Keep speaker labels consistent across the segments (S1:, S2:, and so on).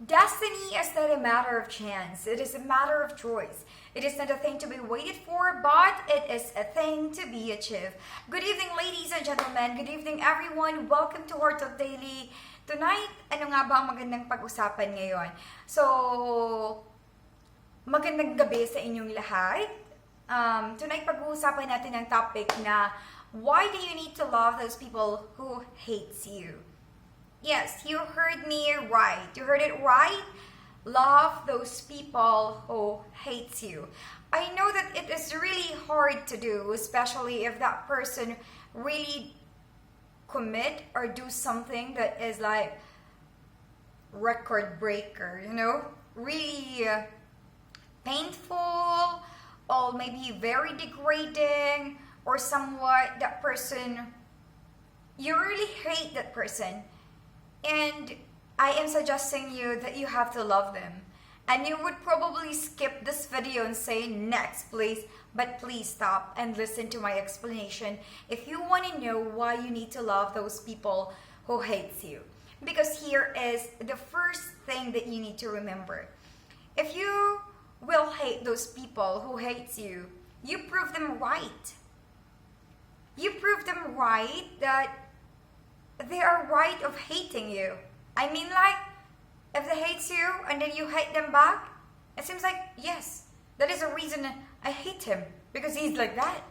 S1: Destiny is not a matter of chance, it is a matter of choice. It is not a thing to be waited for, but it is a thing to be achieved. Good evening, ladies and gentlemen. Good evening, everyone. Welcome to Heart of Daily. Tonight, ano nga ba ang magandang pag-usapan ngayon? So, magandang gabi sa inyong lahat. Tonight, pag-uusapan natin ang topic na why do you need to love those people who hates you? Yes, you heard me right. You heard it right. Love those people who hates you. I know that it is really hard to do, especially if that person really commit or do something that is like record breaker, really painful or maybe very degrading or somewhat that person, you really hate that person. And I am suggesting you that you have to love them. And you would probably skip this video and say, next please. But please stop and listen to my explanation if you want to know why you need to love those people who hates you. Because here is the first thing that you need to remember. If you will hate those people who hates you, you prove them right. You prove them right that they are right of hating you. I mean, like, if they hate you and then you hate them back, it seems like, yes, that is a reason I hate him, because he's like that.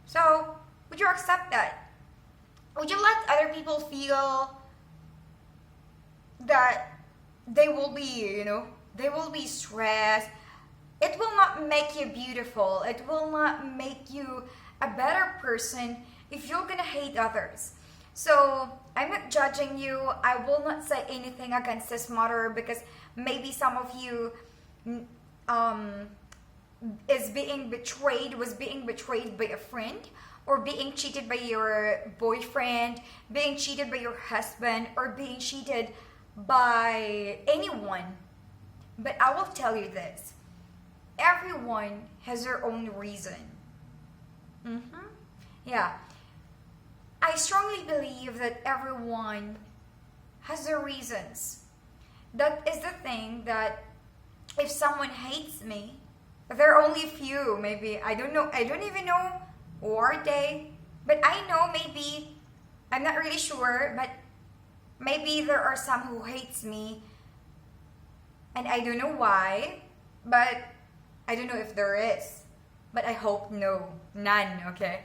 S1: So, would you accept that? Would you let other people feel that they will be, they will be stressed? It will not make you beautiful. It will not make you a better person if you're gonna hate others. So, I'm not judging you. I will not say anything against this matter because maybe some of you was being betrayed by a friend, or being cheated by your boyfriend, being cheated by your husband, or being cheated by anyone. But I will tell you this. Everyone has their own reason. Yeah. I strongly believe that everyone has their reasons. That is the thing, that if someone hates me, there are only a few, maybe, I don't know, I don't even know who are they, but I know maybe, I'm not really sure, but maybe there are some who hates me, and I don't know why, but I don't know if there is, but I hope none, okay?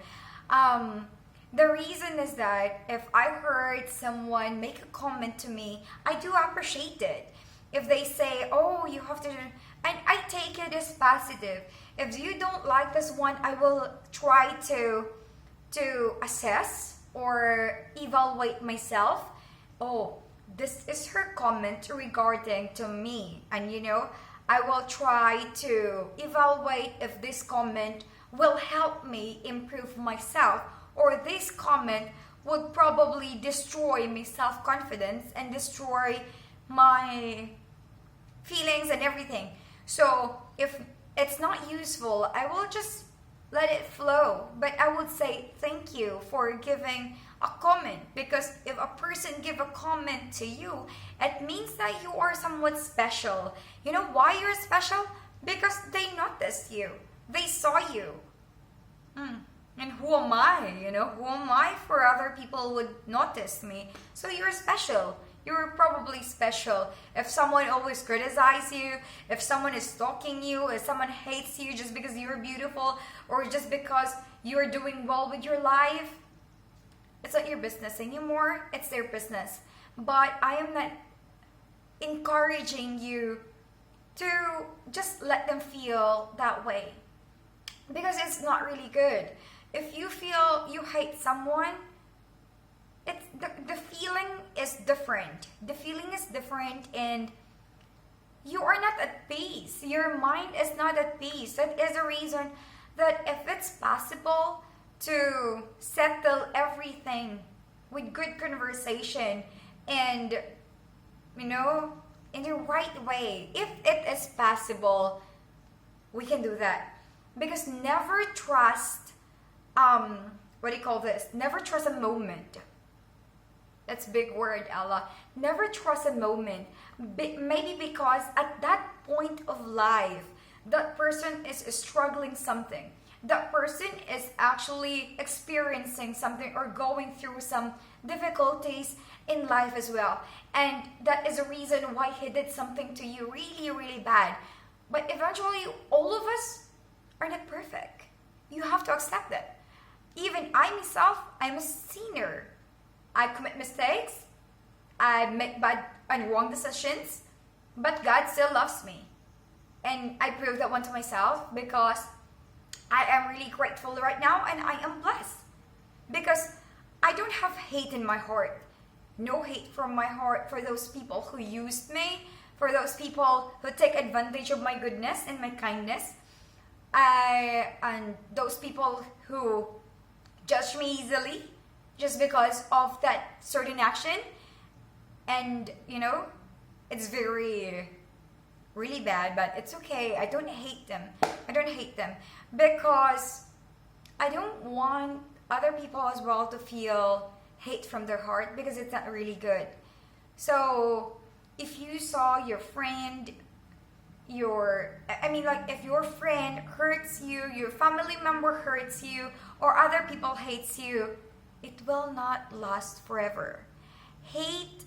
S1: The reason is that if I heard someone make a comment to me, I do appreciate it. If they say, oh, you have to, and I take it as positive. If you don't like this one, I will try to assess or evaluate myself. Oh, this is her comment regarding to me. And I will try to evaluate if this comment will help me improve myself, or this comment would probably destroy my self-confidence and destroy my feelings and everything. So if it's not useful, I will just let it flow. But I would say thank you for giving a comment, because if a person give a comment to you, it means that you are somewhat special. You know why you're special? Because they noticed you. They saw you. And who am I? Who am I for other people would notice me? So you're special. You're probably special. If someone always criticizes you, if someone is stalking you, if someone hates you just because you're beautiful, or just because you're doing well with your life, it's not your business anymore. It's their business. But I am not encouraging you to just let them feel that way, because it's not really good. If you feel you hate someone, it's the feeling is different. The feeling is different, and you are not at peace. Your mind is not at peace. That is the reason that if it's possible to settle everything with good conversation and, in the right way, if it is possible, we can do that. Because never trust never trust a moment. That's big word, Ella. Never trust a moment. Maybe because at that point of life, that person is struggling something. That person is actually experiencing something or going through some difficulties in life as well. And that is a reason why he did something to you really, really bad. But eventually, all of us are not perfect. You have to accept that. Even I myself, I'm a sinner. I commit mistakes. I make bad and wrong decisions. But God still loves me. And I prove that one to myself because I am really grateful right now and I am blessed. Because I don't have hate in my heart. No hate from my heart for those people who used me, for those people who take advantage of my goodness and my kindness. And those people who judge me easily just because of that certain action. And it's very really bad, but it's okay. I don't hate them. I don't hate them because I don't want other people as well to feel hate from their heart because it's not really good. So if you saw your friend, if your friend hurts you, your family member hurts you, or other people hates you, it will not last forever. Hate,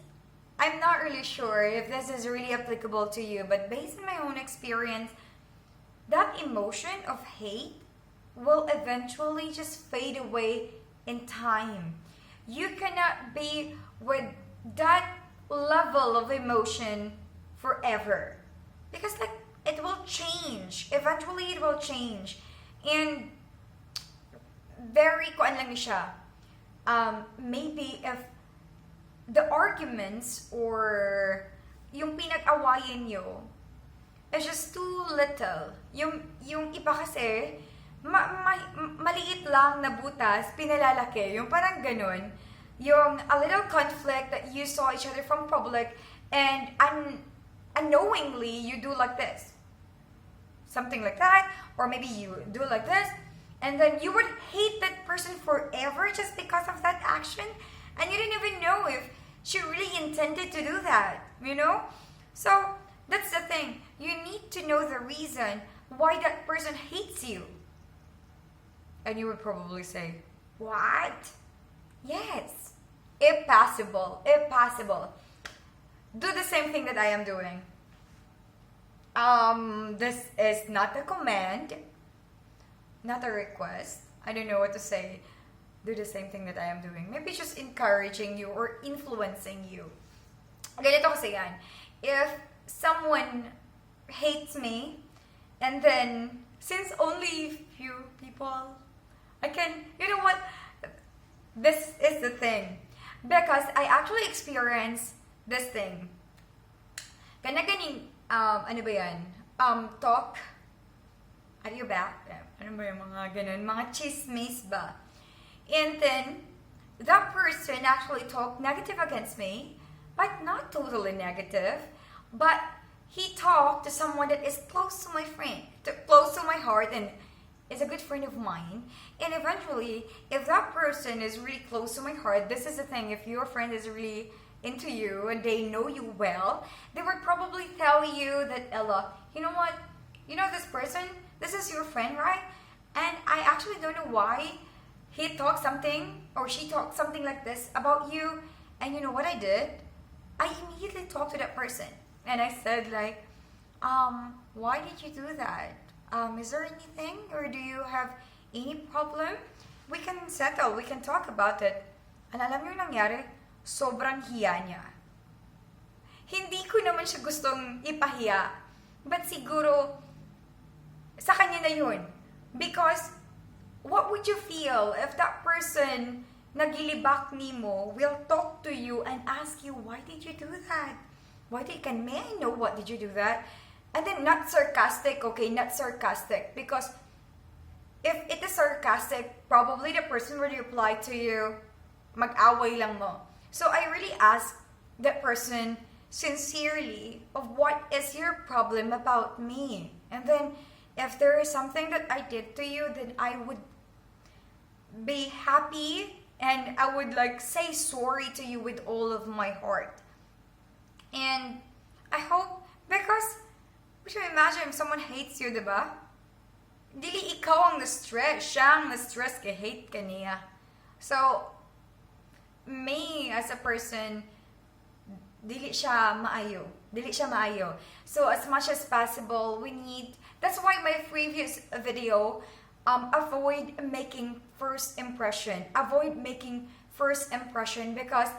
S1: I'm not really sure if this is really applicable to you, but based on my own experience, that emotion of hate will eventually just fade away in time. You cannot be with that level of emotion forever. Because it will change. Eventually it will change. And very kuan lang siya. Maybe if the arguments or yung pinag-awayan nyo is just too little. Yung iba kasi, maliit lang na butas, pinalalaki. Yung parang ganun. Yung a little conflict that you saw each other from public and unknowingly you do like this. Something like that. Or maybe you do like this. And then you would hate that person forever just because of that action. And you didn't even know if she really intended to do that. So, that's the thing. You need to know the reason why that person hates you. And you would probably say, what? Yes. If possible. Do the same thing that I am doing. This is not a command, not a request. I don't know what to say. Do the same thing that I am doing. Maybe just encouraging you or influencing you. Ganito kasi yan. If someone hates me, and then, since only few people, you know what? This is the thing. Because I actually experienced this thing. Ano ba yan? Talk. Are you back? Ano ba yung mga ganun? Mga chismis ba? And then, that person actually talked negative against me, but not totally negative, but he talked to someone that is close to my friend, close to my heart, and is a good friend of mine. And eventually, if that person is really close to my heart, this is the thing, if your friend is really into you and they know you well, they would probably tell you that, Ella, you know what? This person, this is your friend, right? And I actually don't know why he talked something or she talked something like this about you. And you know what I did? I immediately talked to that person. And I said why did you do that? Is there anything or do you have any problem? We can settle, we can talk about it. And alam niyo nangyari? Sobrang hiya niya. Hindi ko naman siya gustong ipahiya. But siguro, sa kanya na yun. Because, what would you feel if that person nagilibak nimo will talk to you and ask you, why did you do that? May I know what did you do that? And then not sarcastic, okay, not sarcastic. Because if it is sarcastic, probably the person would reply to you, mag-away lang mo. So I really asked that person sincerely of what is your problem about me. And then if there is something that I did to you, then I would be happy and I would say sorry to you with all of my heart. And I hope, because, would you imagine if someone hates you, diba? Dili ikaw ang na-stress, siya ang na-stress kay hate ka niya. So, me as a person, dili siya maayo. Dili siya maayo. So, as much as possible, that's why my previous video, avoid making first impression. Avoid making first impression because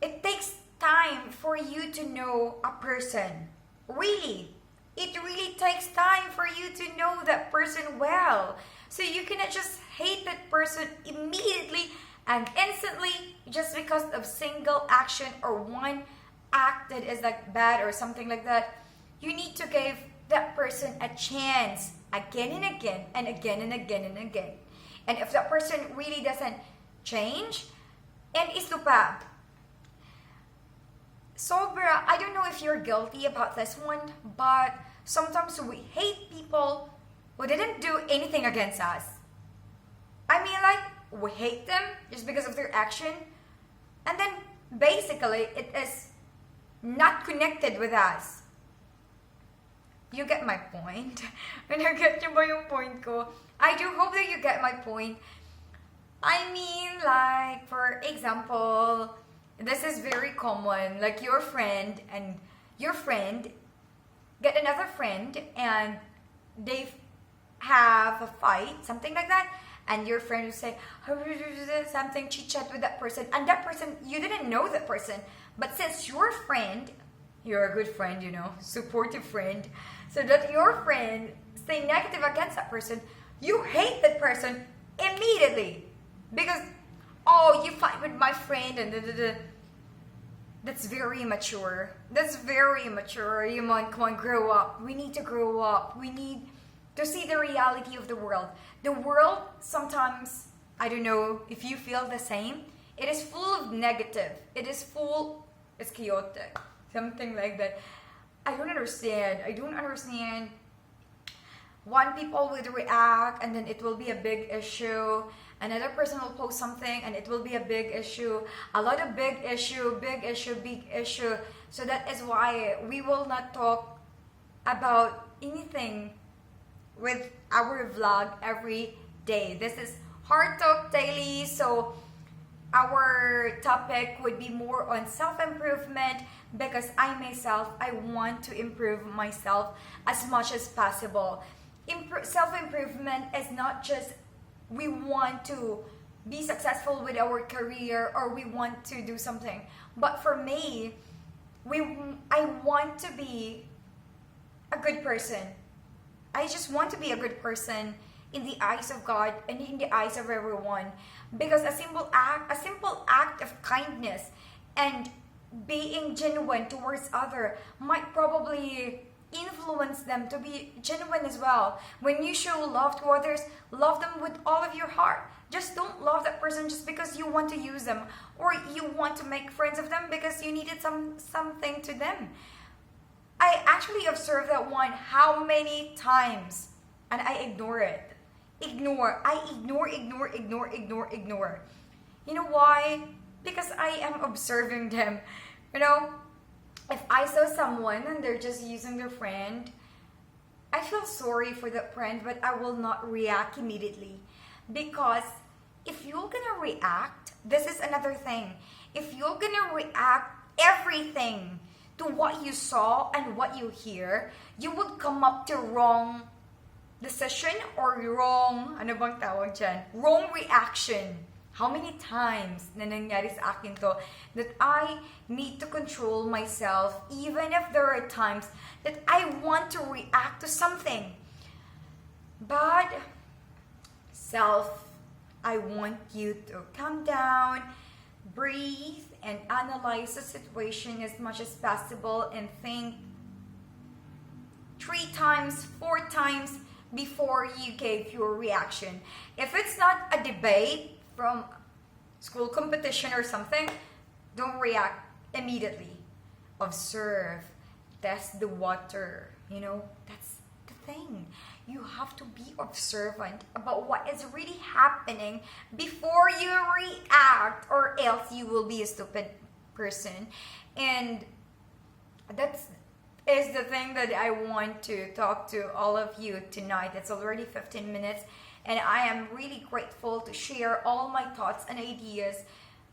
S1: it takes time for you to know a person. Really. It really takes time for you to know that person well. So you cannot just hate that person immediately and instantly just because of single action or one act that is like bad or something like that. You need to give that person a chance again and again and again and again and again. And if that person really doesn't change, and isto pa, sobra, I don't know if you're guilty about this one, but sometimes we hate people who didn't do anything against us. I mean, like, we hate them just because of their action, and then basically it is not connected with us. You get my point? Nag-get niyo ba yung point ko? I do hope that you get my point. I mean, like, for example, this is very common. Like, your friend get another friend and they have a fight, something like that, and your friend will say something, chit-chat with that person, and that person, you didn't know that person, but since your friend, you're a good friend, you know, supportive friend, so that your friend say negative against that person, you hate that person immediately because, oh, you fight with my friend and That's very immature. That's very immature. Come on, grow up. We need to grow up. We need to see the reality of the world. The world sometimes, I don't know if you feel the same, it is full of negative. It's chaotic. Something like that. I don't understand. One people would react and then it will be a big issue. Another person will post something and it will be a big issue. A lot of big issue. So that is why we will not talk about anything with our vlog every day. This is Heart Talk Daily. So our topic would be more on self-improvement because I myself, I want to improve myself as much as possible. Self-improvement is not just we want to be successful with our career or we want to do something. But for me, I want to be a good person. I just want to be a good person in the eyes of God and in the eyes of everyone. Because a simple act of kindness and being genuine towards other might probably influence them to be genuine as well. When you show love to others, love them with all of your heart. Just don't love that person just because you want to use them or you want to make friends of them because you needed something to them. I actually observed that one how many times and I ignore it. I ignore. You know why? Because I am observing them. You know, if I saw someone and they're just using their friend, I feel sorry for that friend, but I will not react immediately. Because if you're gonna react, this is another thing. If you're gonna react everything to what you saw and what you hear, you would come up to wrong decision or wrong, ano bang tawag dyan? Wrong reaction. How many times na nangyari sa akin to that I need to control myself even if there are times that I want to react to something. But I want you to calm down, breathe, and analyze the situation as much as possible and think 3 times, 4 times before you gave your reaction. If it's not a debate from school competition or something, don't react immediately. Observe, test the water. You know, that's the thing. You have to be observant about what is really happening before you react, or else you will be a stupid person. And That's is the thing that I want to talk to all of you tonight. It's already 15 minutes, and I am really grateful to share all my thoughts and ideas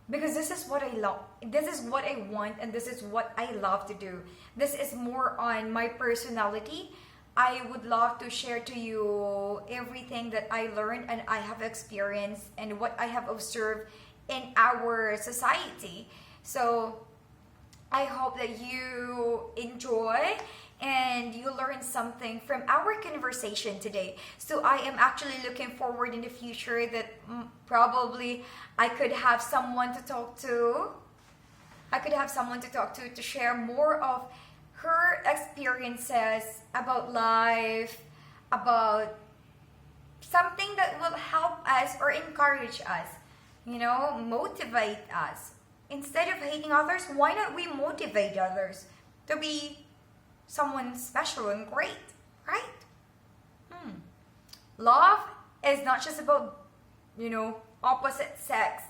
S1: because this is what I love. This is what I want, and this is what I love to do. This is more on my personality. I would love to share to you everything that I learned and I have experienced and what I have observed in our society. So I hope that you enjoy and you learn something from our conversation today. So I am actually looking forward in the future that probably I could have someone to talk to. I could have someone to talk to share more of her experiences about life, about something that will help us or encourage us, motivate us. Instead of hating others, why not we motivate others to be someone special and great, right? Love is not just about, opposite sex.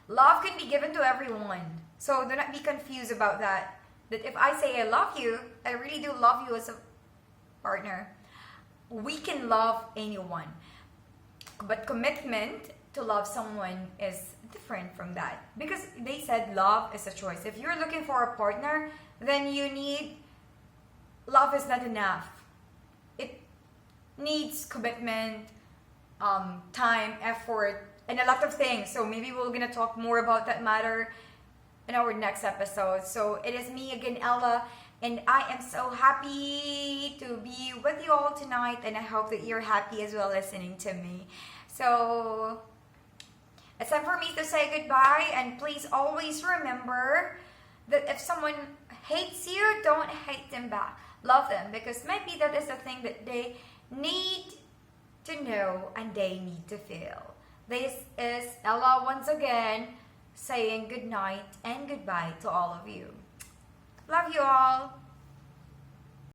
S1: Love can be given to everyone. So do not be confused about that. That if I say I love you, I really do love you as a partner. We can love anyone. But commitment to love someone is different from that. Because they said love is a choice. If you're looking for a partner, then you need, love is not enough. It needs commitment, time, effort, and a lot of things. So maybe we're going to talk more about that matter in our next episode. So it is me again, Ella, and I am so happy to be with you all tonight, and I hope that you're happy as well listening to me. So it's time for me to say goodbye, and please always remember that if someone hates you, don't hate them back. Love them, because maybe that is the thing that they need to know and they need to feel. This is Ella once again saying good night and goodbye to all of you. Love you all.